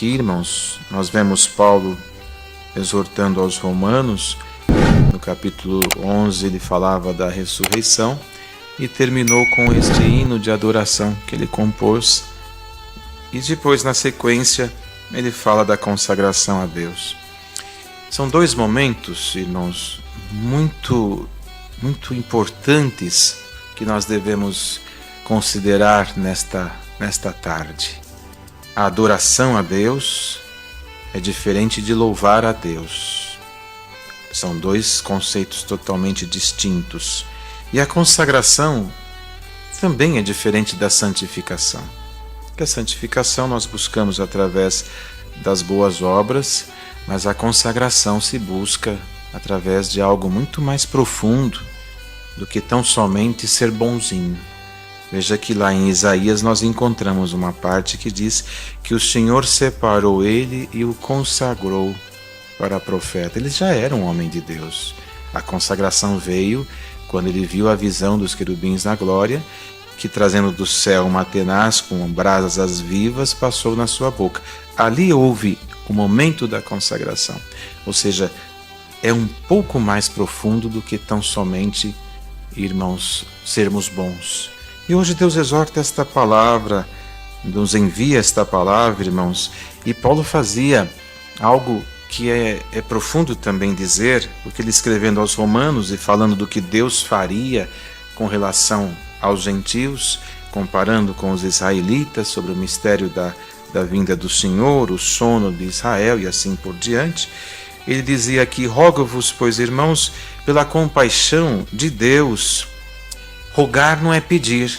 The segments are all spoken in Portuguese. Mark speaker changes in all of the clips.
Speaker 1: aqui, irmãos, nós vemos Paulo exortando aos romanos. No capítulo 11 ele falava da ressurreição e terminou com este hino de adoração que ele compôs. E depois, na sequência, ele fala da consagração a Deus. São dois momentos, irmãos, muito importantes que nós devemos considerar nesta tarde. A adoração a Deus é diferente de louvar a Deus. São dois conceitos totalmente distintos. E a consagração também é diferente da santificação. Porque a santificação nós buscamos através das boas obras, mas a consagração se busca através de algo muito mais profundo do que tão somente ser bonzinho. Veja que lá em Isaías nós encontramos uma parte que diz que o Senhor separou ele e o consagrou para profeta. Ele já era um homem de Deus. A consagração veio quando ele viu a visão dos querubins na glória, que trazendo do céu uma tenaz com brasas vivas passou na sua boca. Ali houve o momento da consagração. Ou seja, é um pouco mais profundo do que tão somente, irmãos, sermos bons. E hoje Deus exorta esta palavra, nos envia esta palavra, irmãos. E Paulo fazia algo que é profundo também dizer, porque ele escrevendo aos romanos e falando do que Deus faria com relação aos gentios, comparando com os israelitas sobre o mistério da vinda do Senhor, o sono de Israel e assim por diante. Ele dizia aqui: rogo-vos, pois, irmãos, pela compaixão de Deus. Rogar não é pedir.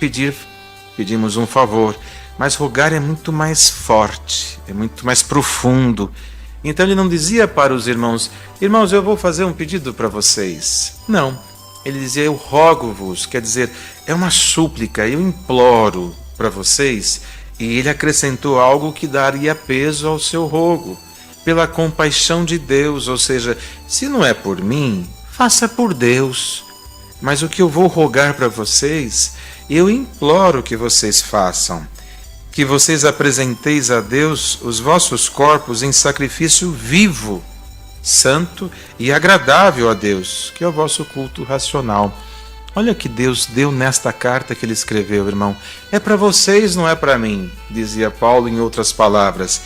Speaker 1: Pedimos um favor, mas rogar é muito mais forte, é muito mais profundo. Então ele não dizia para os irmãos: irmãos, eu vou fazer um pedido para vocês. Não, ele dizia: eu rogo-vos, quer dizer, é uma súplica, eu imploro para vocês. E ele acrescentou algo que daria peso ao seu rogo: pela compaixão de Deus, ou seja, se não é por mim, faça por Deus. Mas o que eu vou rogar para vocês, eu imploro que vocês façam, que vocês apresenteis a Deus os vossos corpos em sacrifício vivo, santo e agradável a Deus, que é o vosso culto racional. Olha o que Deus deu nesta carta que ele escreveu, irmão. É para vocês, não é para mim, dizia Paulo em outras palavras.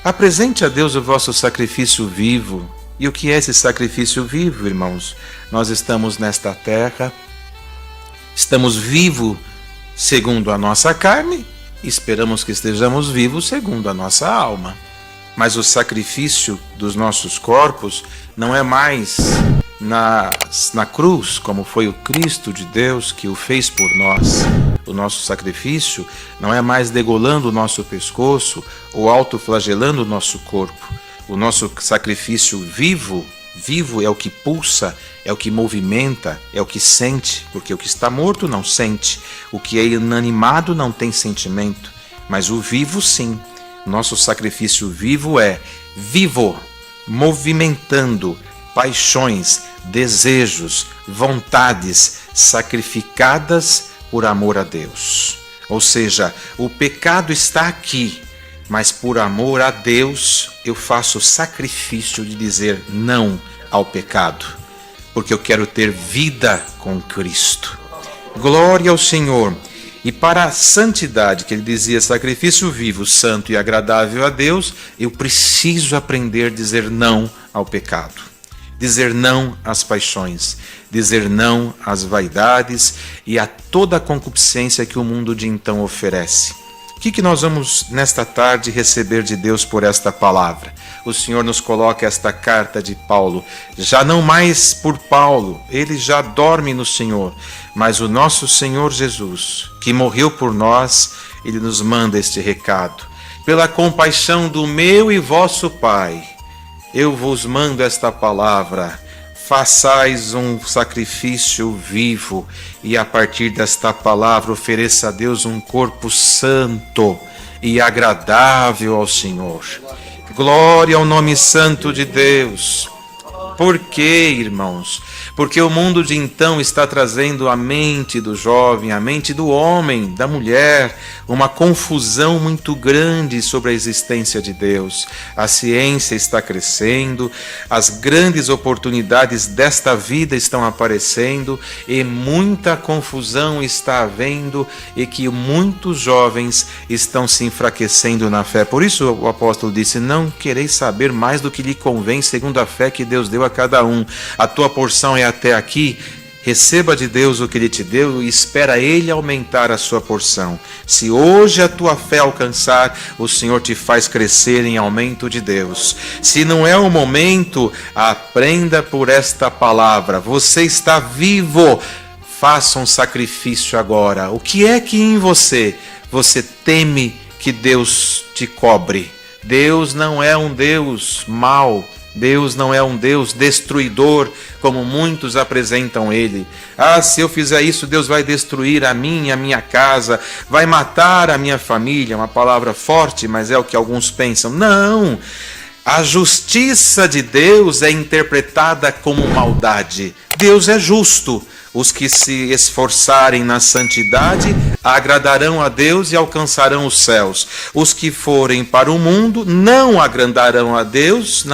Speaker 1: Apresente a Deus o vosso sacrifício vivo. E o que é esse sacrifício vivo, irmãos? Nós estamos nesta terra, estamos vivos segundo a nossa carne, e esperamos que estejamos vivos segundo a nossa alma. Mas o sacrifício dos nossos corpos não é mais na cruz, como foi o Cristo de Deus que o fez por nós. O nosso sacrifício não é mais degolando o nosso pescoço ou autoflagelando o nosso corpo. O nosso sacrifício vivo é o que pulsa, é o que movimenta, é o que sente, porque o que está morto não sente, o que é inanimado não tem sentimento, mas o vivo sim. Nosso sacrifício vivo é vivo, movimentando paixões, desejos, vontades sacrificadas por amor a Deus. Ou seja, o pecado está aqui, mas por amor a Deus eu faço o sacrifício de dizer não ao pecado, porque eu quero ter vida com Cristo. Glória ao Senhor. E para a santidade, que ele dizia sacrifício vivo, santo e agradável a Deus, eu preciso aprender a dizer não ao pecado, dizer não às paixões, dizer não às vaidades e a toda a concupiscência que o mundo de então oferece. O que nós vamos nesta tarde receber de Deus por esta palavra? O Senhor nos coloca esta carta de Paulo, já não mais por Paulo, ele já dorme no Senhor, mas o nosso Senhor Jesus, que morreu por nós, ele nos manda este recado. Pela compaixão do meu e vosso Pai, eu vos mando esta palavra. Façais um sacrifício vivo e a partir desta palavra ofereça a Deus um corpo santo e agradável ao Senhor. Glória ao nome santo de Deus. Por quê, irmãos? porque o mundo de então está trazendo à mente do jovem, à mente do homem, da mulher, uma confusão muito grande sobre a existência de Deus. A ciência está crescendo, as grandes oportunidades desta vida estão aparecendo e muita confusão está havendo e que muitos jovens estão se enfraquecendo na fé. Por isso o apóstolo disse: não quereis saber mais do que lhe convém segundo a fé que Deus deu a cada um. A tua porção é até aqui, receba de Deus o que Ele te deu e espera Ele aumentar a sua porção. Se hoje a tua fé alcançar, o Senhor te faz crescer em aumento de Deus. Se não é o momento, aprenda por esta palavra. Você está vivo, faça um sacrifício agora. O que é que em você teme que Deus te cobre? Deus não é um Deus mau. Deus não é um Deus destruidor, como muitos apresentam Ele. Ah, se eu fizer isso, Deus vai destruir a minha casa, vai matar a minha família. Uma palavra forte, mas é o que alguns pensam. Não! A justiça de Deus é interpretada como maldade. Deus é justo. Os que se esforçarem na santidade agradarão a Deus e alcançarão os céus. Os que forem para o mundo não agradarão a Deus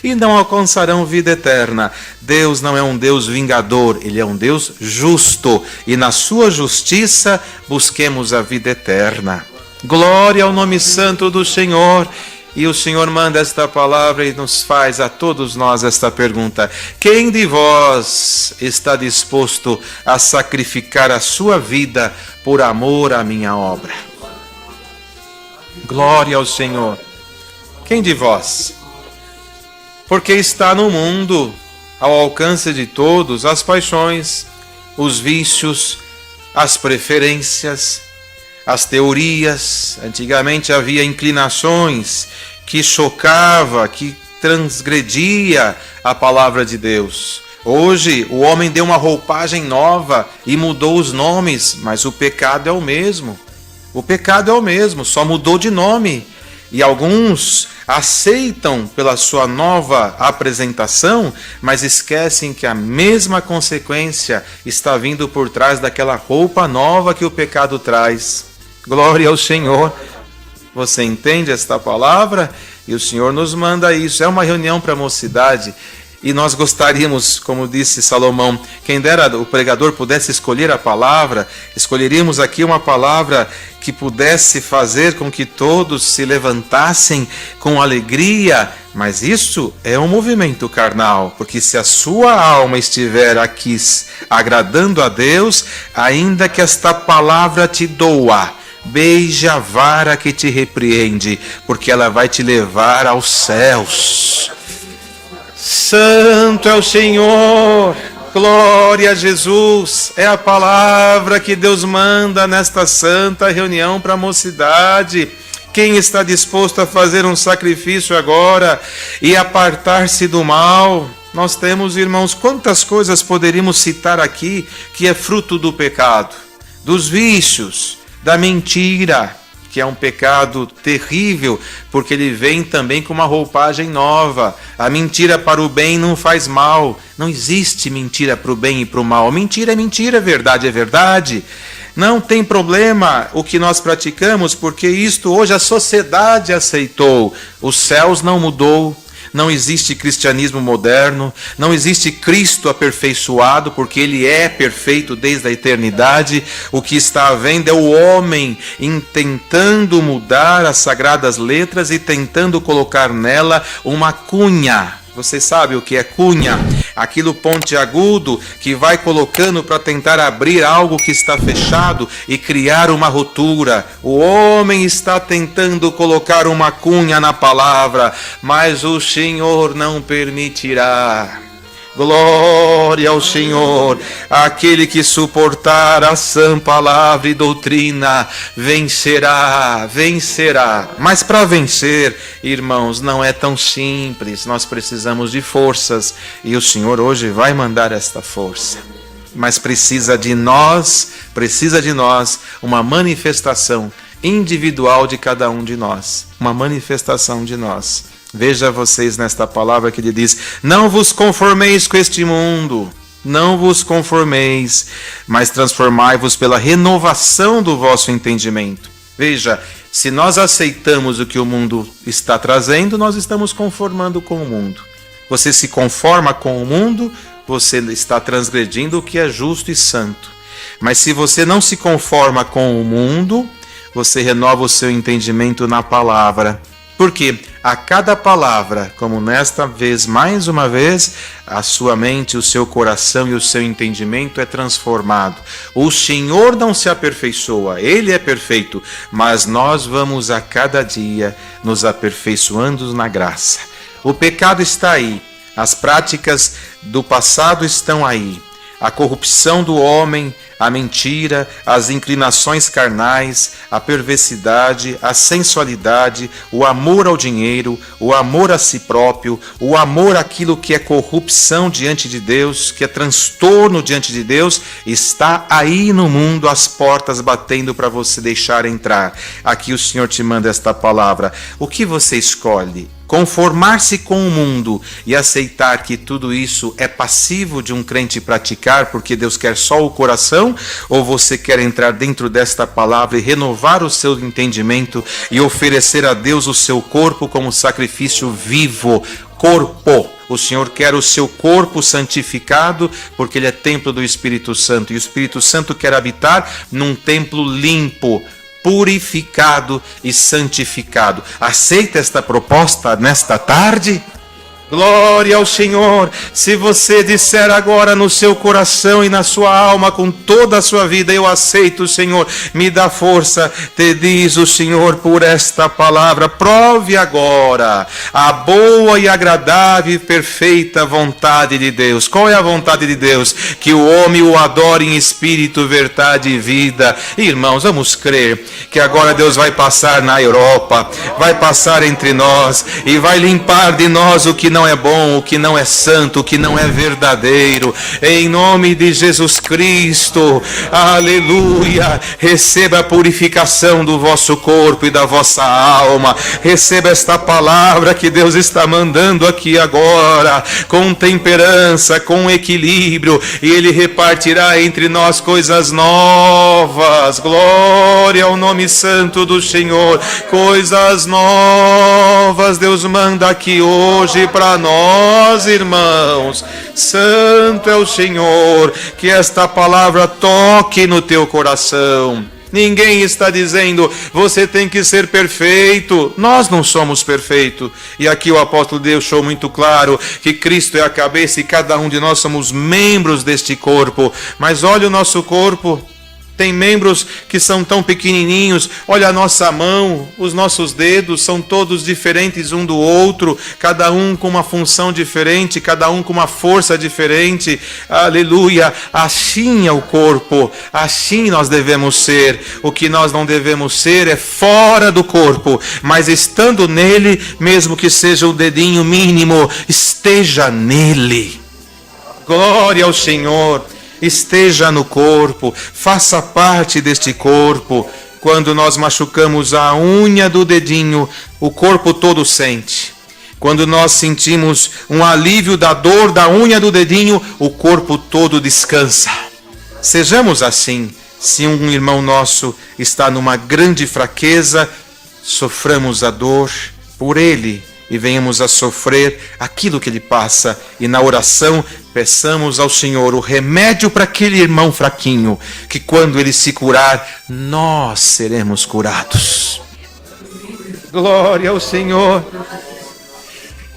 Speaker 1: e não alcançarão vida eterna. Deus não é um Deus vingador, Ele é um Deus justo. E na sua justiça busquemos a vida eterna. Glória ao nome santo do Senhor. E o Senhor manda esta palavra e nos faz a todos nós esta pergunta: quem de vós está disposto a sacrificar a sua vida por amor à minha obra? Glória ao Senhor. Quem de vós? Porque está no mundo, ao alcance de todos, as paixões, os vícios, as preferências, as teorias. Antigamente havia inclinações que chocava, que transgredia a palavra de Deus. Hoje o homem deu uma roupagem nova e mudou os nomes, mas o pecado é o mesmo. O pecado é o mesmo, só mudou de nome. E alguns aceitam pela sua nova apresentação, mas esquecem que a mesma consequência está vindo por trás daquela roupa nova que o pecado traz. Glória ao Senhor. Você entende esta palavra? E o Senhor nos manda isso. É uma reunião para a mocidade. E nós gostaríamos, como disse Salomão, quem dera o pregador pudesse escolher a palavra, escolheríamos aqui uma palavra que pudesse fazer com que todos se levantassem com alegria. Mas isso é um movimento carnal, porque se a sua alma estiver aqui agradando a Deus, ainda que esta palavra te doa, beija a vara que te repreende, porque ela vai te levar aos céus. Santo é o Senhor, glória a Jesus. É a palavra que Deus manda nesta santa reunião para a mocidade. Quem está disposto a fazer um sacrifício agora e apartar-se do mal? Nós temos, irmãos, quantas coisas poderíamos citar aqui que é fruto do pecado, dos vícios, da mentira, que é um pecado terrível, porque ele vem também com uma roupagem nova. A mentira para o bem não faz mal. Não existe mentira para o bem e para o mal. Mentira é mentira, verdade é verdade. Não tem problema o que nós praticamos, porque isto hoje a sociedade aceitou. Os céus não mudou. Não existe cristianismo moderno, não existe Cristo aperfeiçoado, porque Ele é perfeito desde a eternidade. O que está havendo é o homem tentando mudar as sagradas letras e tentando colocar nela uma cunha. Você sabe o que é cunha? Aquilo pontiagudo que vai colocando para tentar abrir algo que está fechado e criar uma ruptura. O homem está tentando colocar uma cunha na palavra, mas o Senhor não permitirá. Glória ao Senhor. Aquele que suportar a sã palavra e doutrina vencerá, vencerá. Mas para vencer, irmãos, não é tão simples. Nós precisamos de forças e o Senhor hoje vai mandar esta força. Mas precisa de nós uma manifestação individual de cada um de nós. Uma manifestação de nós. Veja vocês nesta palavra que ele diz: não vos conformeis com este mundo, não vos conformeis, mas transformai-vos pela renovação do vosso entendimento. Veja, se nós aceitamos o que o mundo está trazendo, nós estamos conformando com o mundo. Você se conforma com o mundo, você está transgredindo o que é justo e santo. Mas se você não se conforma com o mundo, você renova o seu entendimento na palavra. Porque a cada palavra, como nesta vez, mais uma vez, a sua mente, o seu coração e o seu entendimento é transformado. O Senhor não se aperfeiçoa, Ele é perfeito, mas nós vamos a cada dia nos aperfeiçoando na graça. O pecado está aí, as práticas do passado estão aí, a corrupção do homem, a mentira, as inclinações carnais, a perversidade, a sensualidade, o amor ao dinheiro, o amor a si próprio, o amor àquilo que é corrupção diante de Deus, que é transtorno diante de Deus, está aí no mundo, as portas batendo para você deixar entrar. Aqui o Senhor te manda esta palavra. O que você escolhe? Conformar-se com o mundo e aceitar que tudo isso é passivo de um crente praticar porque Deus quer só o coração? Ou você quer entrar dentro desta palavra e renovar o seu entendimento e oferecer a Deus o seu corpo como sacrifício vivo? Corpo. O Senhor quer o seu corpo santificado porque ele é templo do Espírito Santo. E o Espírito Santo quer habitar num templo limpo, purificado e santificado. Aceita esta proposta nesta tarde? Glória ao Senhor. Se você disser agora no seu coração e na sua alma, com toda a sua vida: eu aceito, Senhor, me dá força, te diz o Senhor por esta palavra. Prove agora a boa e agradável e perfeita vontade de Deus. Qual é a vontade de Deus? Que o homem o adore em espírito, verdade e vida. Irmãos, vamos crer que agora Deus vai passar na Europa, vai passar entre nós e vai limpar de nós o que não é bom, o que não é santo, o que não é verdadeiro. Em nome de Jesus Cristo, aleluia. Receba a purificação do vosso corpo e da vossa alma. Receba esta palavra que Deus está mandando aqui agora, com temperança, com equilíbrio, e Ele repartirá entre nós coisas novas. Glória ao nome santo do Senhor. Coisas novas Deus manda aqui hoje para nós, irmãos. Santo é o Senhor. Que esta palavra toque no teu coração. Ninguém está dizendo você tem que ser perfeito. Nós não somos perfeitos. E aqui o apóstolo deixou muito claro que Cristo é a cabeça e cada um de nós somos membros deste corpo. Mas olha o nosso corpo. Tem membros que são tão pequenininhos. Olha a nossa mão, os nossos dedos são todos diferentes um do outro, cada um com uma função diferente, cada um com uma força diferente. Aleluia! Assim é o corpo, assim nós devemos ser. O que nós não devemos ser é fora do corpo, mas estando nele, mesmo que seja o dedinho mínimo, esteja nele. Glória ao Senhor. Esteja no corpo, faça parte deste corpo. Quando nós machucamos a unha do dedinho, o corpo todo sente. Quando nós sentimos um alívio da dor da unha do dedinho, o corpo todo descansa. Sejamos assim. Se um irmão nosso está numa grande fraqueza, soframos a dor por ele e venhamos a sofrer aquilo que ele passa. E na oração, peçamos ao Senhor o remédio para aquele irmão fraquinho, que quando ele se curar, nós seremos curados. Glória ao Senhor.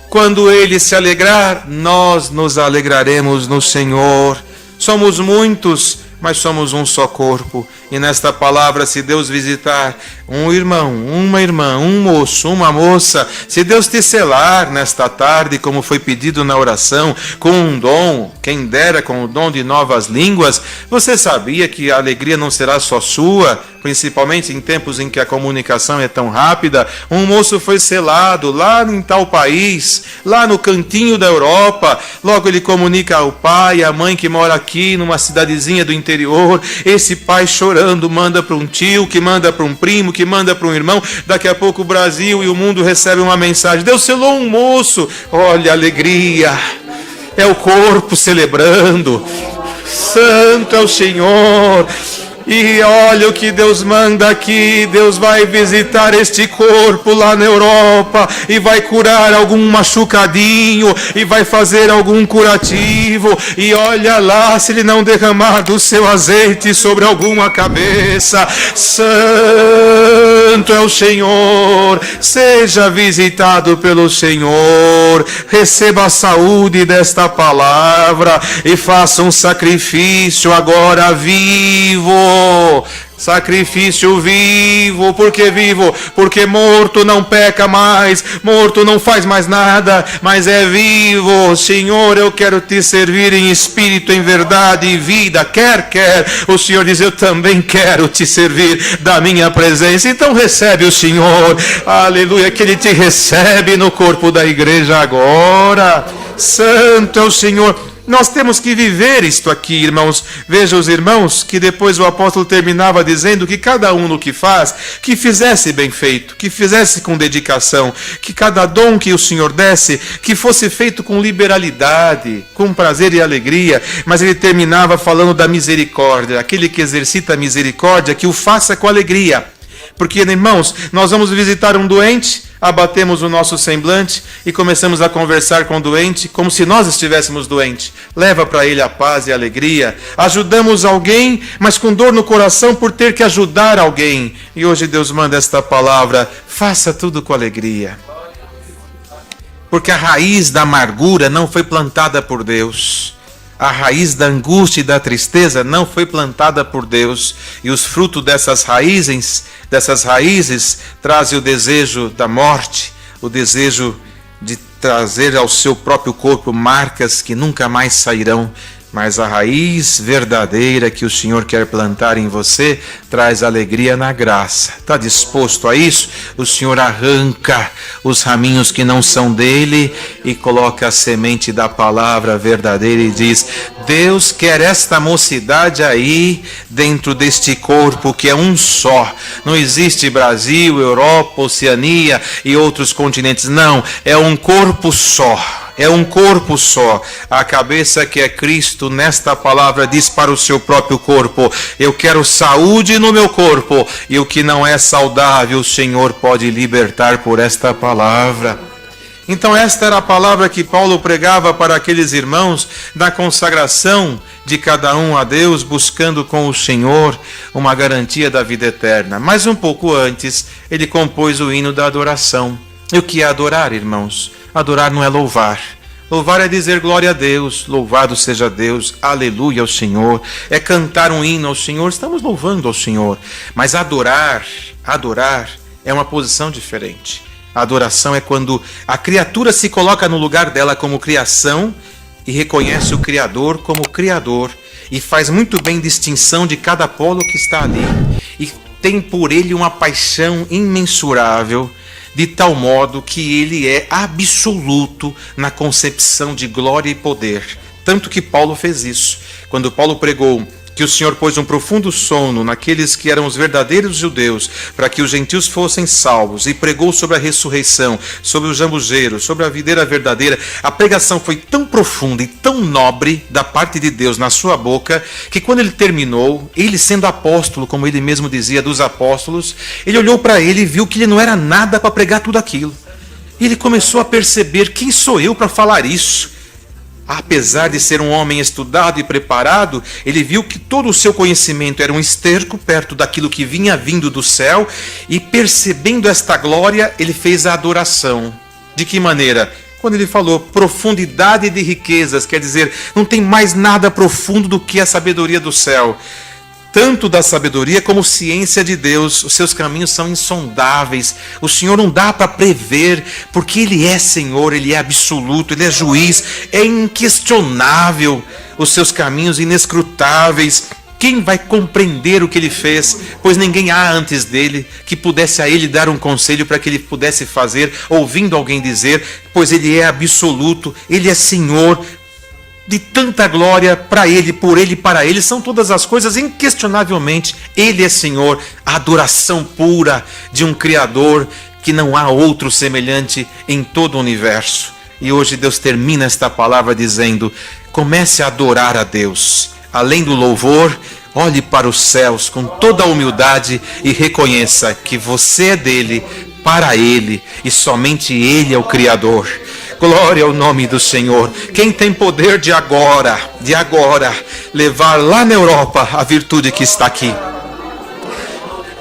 Speaker 1: Quando ele se alegrar, nós nos alegraremos no Senhor. Somos muitos, mas somos um só corpo. E nesta palavra, se Deus visitar um irmão, uma irmã, um moço, uma moça, se Deus te selar nesta tarde, como foi pedido na oração, com um dom, quem dera com o dom de novas línguas, você sabia que a alegria não será só sua, principalmente em tempos em que a comunicação é tão rápida. Um moço foi selado lá em tal país, lá no cantinho da Europa. Logo ele comunica ao pai e à mãe que mora aqui numa cidadezinha do interior. Esse pai chorando manda para um tio, que manda para um primo, que manda para um irmão. Daqui a pouco o Brasil e o mundo recebem uma mensagem: Deus selou um moço. Olha a alegria, é o corpo celebrando. Santo é o Senhor. E olha o que Deus manda aqui. Deus vai visitar este corpo lá na Europa e vai curar algum machucadinho e vai fazer algum curativo. E olha lá se Ele não derramar do seu azeite sobre alguma cabeça. Santo é o Senhor. Seja visitado pelo Senhor. Receba a saúde desta palavra e faça um sacrifício agora vivo. Sacrifício vivo. Por que vivo? Porque morto não peca mais, morto não faz mais nada, mas é vivo. Senhor, eu quero te servir em espírito, em verdade e vida. Quer. O Senhor diz: eu também quero te servir da minha presença. Então recebe o Senhor, aleluia, que Ele te recebe no corpo da igreja agora. Santo é o Senhor. Nós temos que viver isto aqui, irmãos. Veja os irmãos, que depois o apóstolo terminava dizendo que cada um no que faz, que fizesse bem feito, que fizesse com dedicação, que cada dom que o Senhor desse, que fosse feito com liberalidade, com prazer e alegria. Mas ele terminava falando da misericórdia. Aquele que exercita a misericórdia, que o faça com alegria. Porque, irmãos, nós vamos visitar um doente, abatemos o nosso semblante e começamos a conversar com o doente como se nós estivéssemos doentes. Leva para ele a paz e a alegria. Ajudamos alguém, mas com dor no coração por ter que ajudar alguém. E hoje Deus manda esta palavra: faça tudo com alegria. Porque a raiz da amargura não foi plantada por Deus. A raiz da angústia e da tristeza não foi plantada por Deus. E os frutos dessas raízes trazem o desejo da morte, o desejo de trazer ao seu próprio corpo marcas que nunca mais sairão. Mas a raiz verdadeira que o Senhor quer plantar em você traz alegria na graça. Está disposto a isso? O Senhor arranca os raminhos que não são dele e coloca a semente da palavra verdadeira e diz: Deus quer esta mocidade aí dentro deste corpo que é um só. Não existe Brasil, Europa, Oceania e outros continentes. Não, é um corpo só. É um corpo só. A cabeça que é Cristo, nesta palavra, diz para o seu próprio corpo: eu quero saúde no meu corpo, e o que não é saudável, o Senhor pode libertar por esta palavra. Então esta era a palavra que Paulo pregava para aqueles irmãos da consagração de cada um a Deus, buscando com o Senhor uma garantia da vida eterna. Mas um pouco antes, ele compôs o hino da adoração. E o que é adorar, irmãos? Adorar não é louvar. Louvar é dizer glória a Deus, louvado seja Deus, aleluia ao Senhor. É cantar um hino ao Senhor, estamos louvando ao Senhor. Mas adorar é uma posição diferente. A adoração é quando a criatura se coloca no lugar dela como criação e reconhece o Criador como Criador. E faz muito bem distinção de cada polo que está ali. E tem por ele uma paixão imensurável, de tal modo que ele é absoluto na concepção de glória e poder. Tanto que Paulo fez isso. Quando Paulo pregou que o Senhor pôs um profundo sono naqueles que eram os verdadeiros judeus, para que os gentios fossem salvos, e pregou sobre a ressurreição, sobre o jambujeiro, sobre a videira verdadeira, a pregação foi tão profunda e tão nobre da parte de Deus na sua boca, que quando ele terminou, ele sendo apóstolo, como ele mesmo dizia, dos apóstolos, ele olhou para ele e viu que ele não era nada para pregar tudo aquilo. E ele começou a perceber: quem sou eu para falar isso? Apesar de ser um homem estudado e preparado, ele viu que todo o seu conhecimento era um esterco perto daquilo que vinha vindo do céu, e percebendo esta glória, ele fez a adoração. De que maneira? Quando ele falou profundidade de riquezas, quer dizer, não tem mais nada profundo do que a sabedoria do céu. Tanto da sabedoria como ciência de Deus, os seus caminhos são insondáveis. O Senhor não dá para prever, porque Ele é Senhor, Ele é absoluto, Ele é juiz, é inquestionável. Os seus caminhos inescrutáveis. Quem vai compreender o que ele fez? Pois ninguém há antes dele que pudesse a ele dar um conselho para que ele pudesse fazer, ouvindo alguém dizer, pois ele é absoluto, ele é Senhor, de tanta glória para ele, por ele e para ele, são todas as coisas, inquestionavelmente, ele é Senhor, a adoração pura de um Criador que não há outro semelhante em todo o universo. E hoje Deus termina esta palavra dizendo, comece a adorar a Deus, além do louvor, olhe para os céus com toda a humildade e reconheça que você é dele, para ele, e somente ele é o Criador. Glória ao nome do Senhor. Quem tem poder de agora, levar lá na Europa a virtude que está aqui?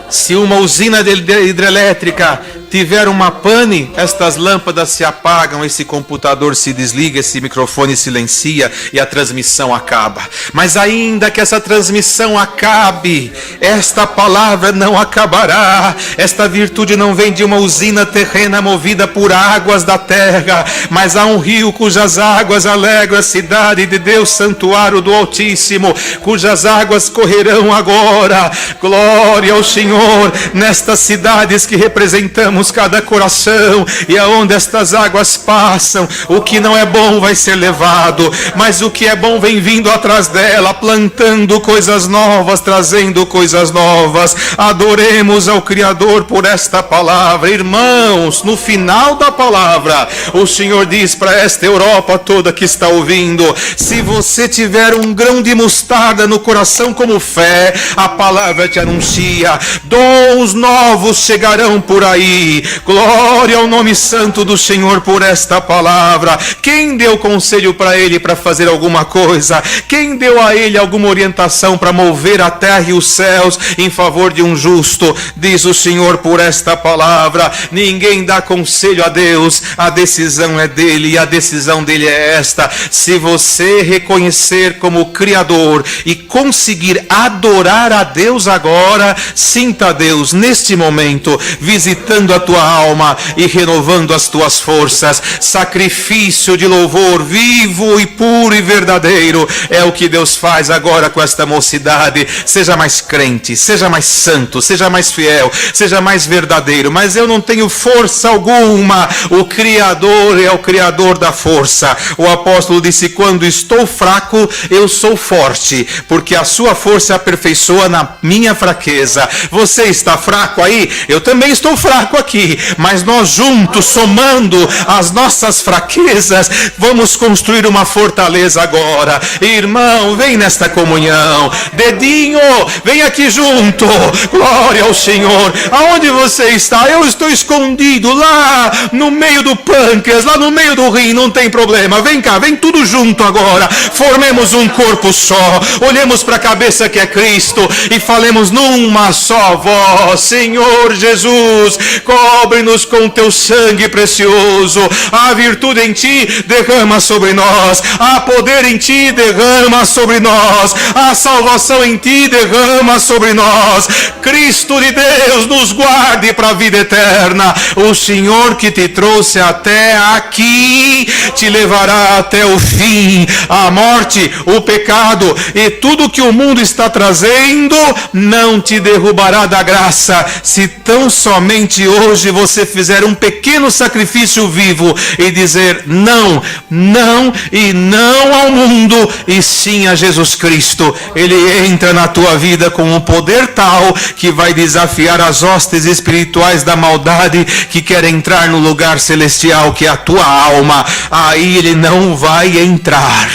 Speaker 1: Se uma usina hidrelétrica tiver uma pane, estas lâmpadas se apagam, esse computador se desliga, esse microfone silencia e a transmissão acaba. Mas ainda que essa transmissão acabe, esta palavra não acabará. Esta virtude não vem de uma usina terrena movida por águas da terra, mas há um rio cujas águas alegram a cidade de Deus, santuário do Altíssimo, cujas águas correrão agora. Glória ao Senhor, nestas cidades que representamos cada coração, e aonde estas águas passam, o que não é bom vai ser levado, mas o que é bom vem vindo atrás dela, plantando coisas novas, trazendo coisas novas. Adoremos ao Criador por esta palavra. Irmãos, no final da palavra, o Senhor diz para esta Europa toda que está ouvindo, se você tiver um grão de mostarda no coração como fé, a palavra te anuncia, dons novos chegarão por aí. Glória ao nome santo do Senhor por esta palavra. Quem deu conselho para ele para fazer alguma coisa? Quem deu a ele alguma orientação para mover a terra e os céus em favor de um justo? Diz o Senhor por esta palavra. Ninguém dá conselho a Deus, a decisão é dele, e a decisão dele é esta: se você reconhecer como Criador e conseguir adorar a Deus agora, sinta Deus neste momento visitando a tua alma e renovando as tuas forças. Sacrifício de louvor vivo e puro e verdadeiro é o que Deus faz agora com esta mocidade. Seja mais crente, seja mais santo, seja mais fiel, seja mais verdadeiro. Mas eu não tenho força alguma. O Criador é o Criador da força. O apóstolo disse, quando estou fraco, eu sou forte, porque a sua força aperfeiçoa na minha fraqueza. Você está fraco aí? Eu também estou fraco aqui, mas nós juntos, somando as nossas fraquezas, vamos construir uma fortaleza agora. Irmão, vem nesta comunhão. Dedinho, vem aqui junto. Glória ao Senhor. Aonde você está? Eu estou escondido lá no meio do pâncreas, lá no meio do rim, não tem problema. Vem cá, vem tudo junto agora. Formemos um corpo só. Olhemos para a cabeça que é Cristo e falemos numa só voz: Senhor Jesus, cobre-nos com teu sangue precioso. A virtude em ti derrama sobre nós. Há poder em ti, derrama sobre nós. A salvação em ti, derrama sobre nós. Cristo de Deus, nos guarde para a vida eterna. O Senhor que te trouxe até aqui te levará até o fim. A morte, o pecado e tudo que o mundo está trazendo não te derrubará da graça, se tão somente hoje você fizer um pequeno sacrifício vivo e dizer não, não e não ao mundo, e sim a Jesus Cristo. Ele entra na tua vida com um poder tal que vai desafiar as hostes espirituais da maldade que querem entrar no lugar celestial que é a tua alma. Aí ele não vai entrar.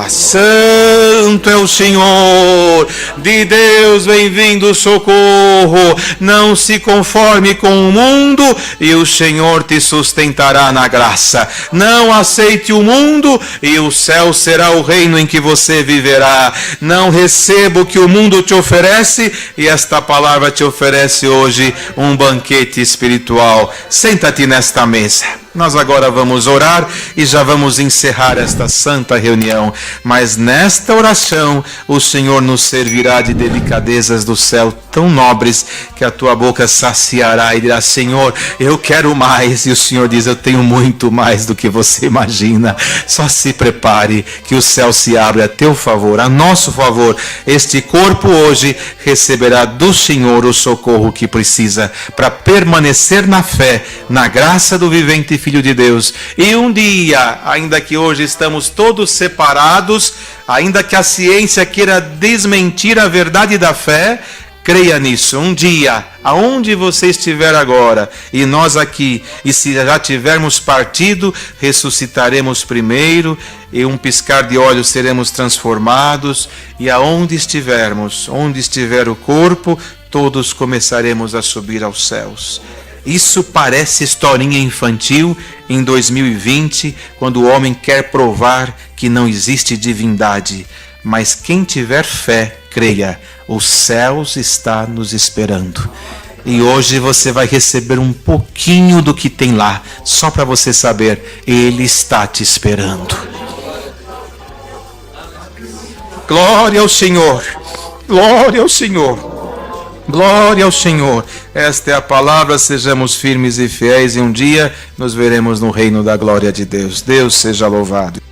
Speaker 1: Santo é o Senhor, de Deus vem vindo socorro. Não se conforme com o mundo e o Senhor te sustentará na graça. Não aceite o mundo e o céu será o reino em que você viverá. Não receba o que o mundo te oferece, e esta palavra te oferece hoje um banquete espiritual. Senta-te nesta mesa. Nós agora vamos orar e já vamos encerrar esta santa reunião. Mas nesta oração o Senhor nos servirá de delicadezas do céu tão tão nobres que a tua boca saciará e dirá: Senhor, eu quero mais. E o Senhor diz: eu tenho muito mais do que você imagina. Só se prepare que o céu se abre a teu favor, a nosso favor. Este corpo hoje receberá do Senhor o socorro que precisa para permanecer na fé, na graça do vivente Filho de Deus. E um dia, ainda que hoje estamos todos separados, ainda que a ciência queira desmentir a verdade da fé, creia nisso. Um dia, aonde você estiver agora e nós aqui, e se já tivermos partido, ressuscitaremos primeiro, e um piscar de olhos seremos transformados, e aonde estivermos, onde estiver o corpo, todos começaremos a subir aos céus. Isso parece historinha infantil em 2020, quando o homem quer provar que não existe divindade. Mas quem tiver fé, creia, os céus está nos esperando. E hoje você vai receber um pouquinho do que tem lá, só para você saber, Ele está te esperando. Glória ao Senhor, glória ao Senhor. Glória ao Senhor. Esta é a palavra, sejamos firmes e fiéis e um dia nos veremos no reino da glória de Deus. Deus seja louvado.